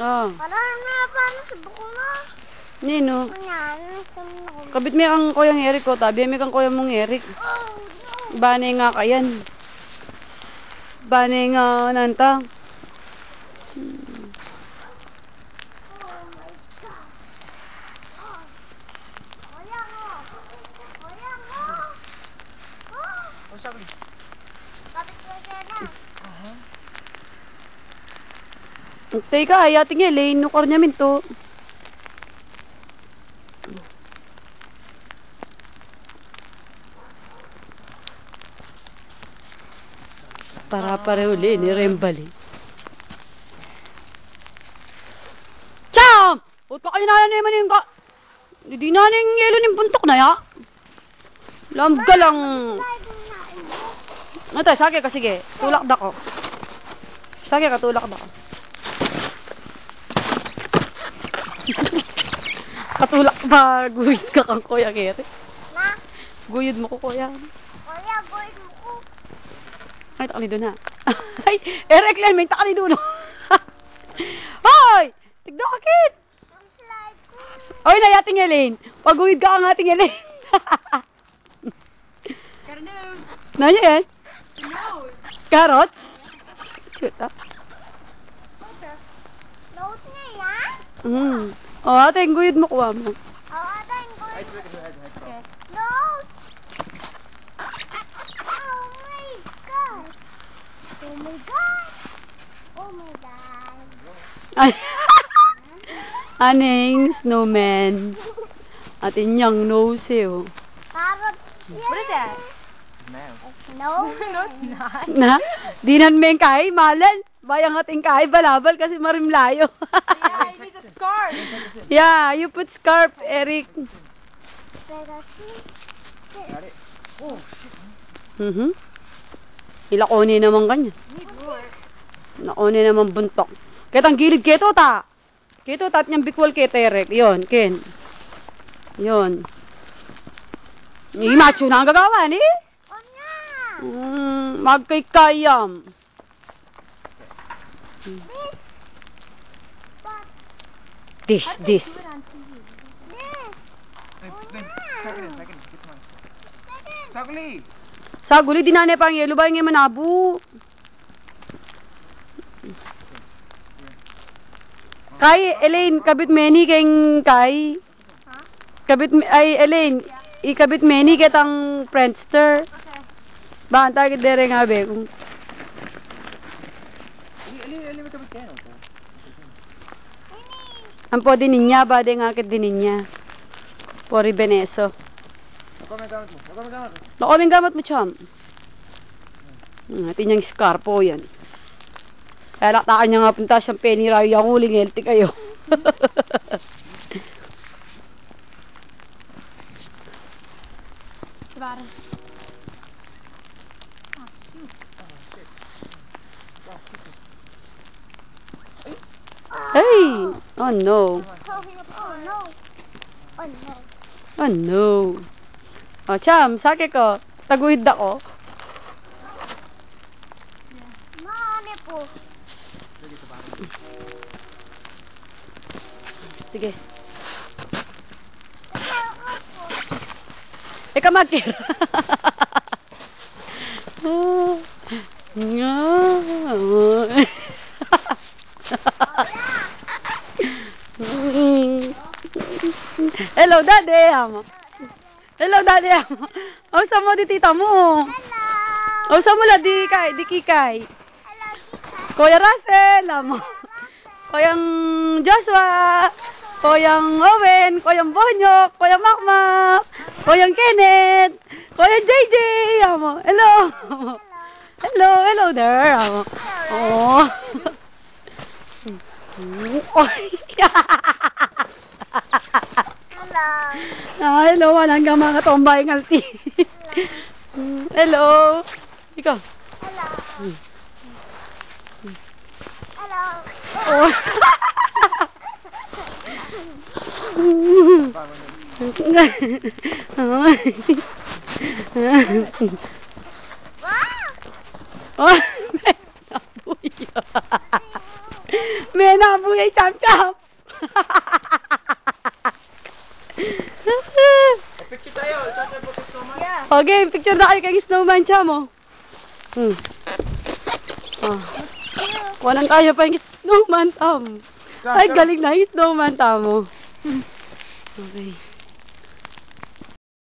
Oh. Para na paano sa buko na. Nino. Ayan. Kabit may kang kuyang Eric ko. Tabi may kang kuyang mong Eric. Oh, no. Bane nga kayan. Bane nga nanta. Teka, ayating nga, lane nukar niya minto. Para pareho li, ni Rembali. Cham! Huwag ka kayo naman yung ka... Hindi na yung yelo ng buntok na ya. Lamga lang. Ito, sake ka, sige. Tulak da ko. Sake ka, tulak da ko. Katulak ba, guyid ka kang kuya Kere? Na? Guyid mo ko kuya. Kuya, gawin mo ko. Ay, takali doon ha. Ay, Eric Len, may takali doon. Hoy! Tignan ka, kid! Ang slide ko. Oy, nayating Elaine. Paguyid ka ang ating Elaine. Nanya yan? Carrots? Chuta. Load na yan? Oh, ate, yung guyid mo kuha mo. Ata, yung gawin mo. Load! Oh my God! Oh my God! Oh my God! Ay. Aning snowman. At inyang nose eh, oh. Carrot yan. What is that? No. No, it's not. Na? Dinan meng kay, malan. Bayang ating kay, balabal kasi marimlayo. Yeah, you need a scarf. Yeah, you put scarf, Eric. Pero Ilakoni naman kanya. Need more. Nakoni naman buntok. Ketang gilid keto ta. Keto tat niyang bikwal kay Terek. Yon, Ken. Yon. Ni macho na ang gagawa ni. O nga. Magkay-kayam. This. This. Saguli dinane pang yelo ba yung manabu. Kay Elaine kabit many keng kay. Ha? Kabit ay Elaine, ikabit many ketang Friendster. Okay. Ba anta kit dere nga be kung ang po din niya ba de nga kit din niya. Pori Beneso. Lako may gamot mo, chum. Atin yung scarpo yan. Kaya laktaan niya nga punta siyang penny rayo yung huling healthy kayo. Hey! Oh no. Oh no. Oh no. Oh no. Oh, chum, sake ko. Taguhid ako. Mane po. Sige. Ikaw magkira. Hello, daddy. Hello, daddy. Asa mo di tita mo? Hello. Asa mo la di kikay? Hello, tita. Kuya Russell, amo. Kuyang Joshua, Kuyang Owen, Kuyang Bonyok, Kuyang Makmak, Kuyang Kenneth, Kuyang JJ, amo. Hello. Hello there, amo. Oh. Hello. Hello, walang ka mga tombay ngalti. Hello. Ikaw. Hello. Hello. Oh. Wow. Oh, may nabuhay, cham-cham. Picture tayo. Saan tayo picture naman? Yeah. Okay, picture na kayo kay snowman, cham, oh. Oh. Walang kaya pa yung snowman, tam. Ay, galing na yung snowman, tam, oh. Okay.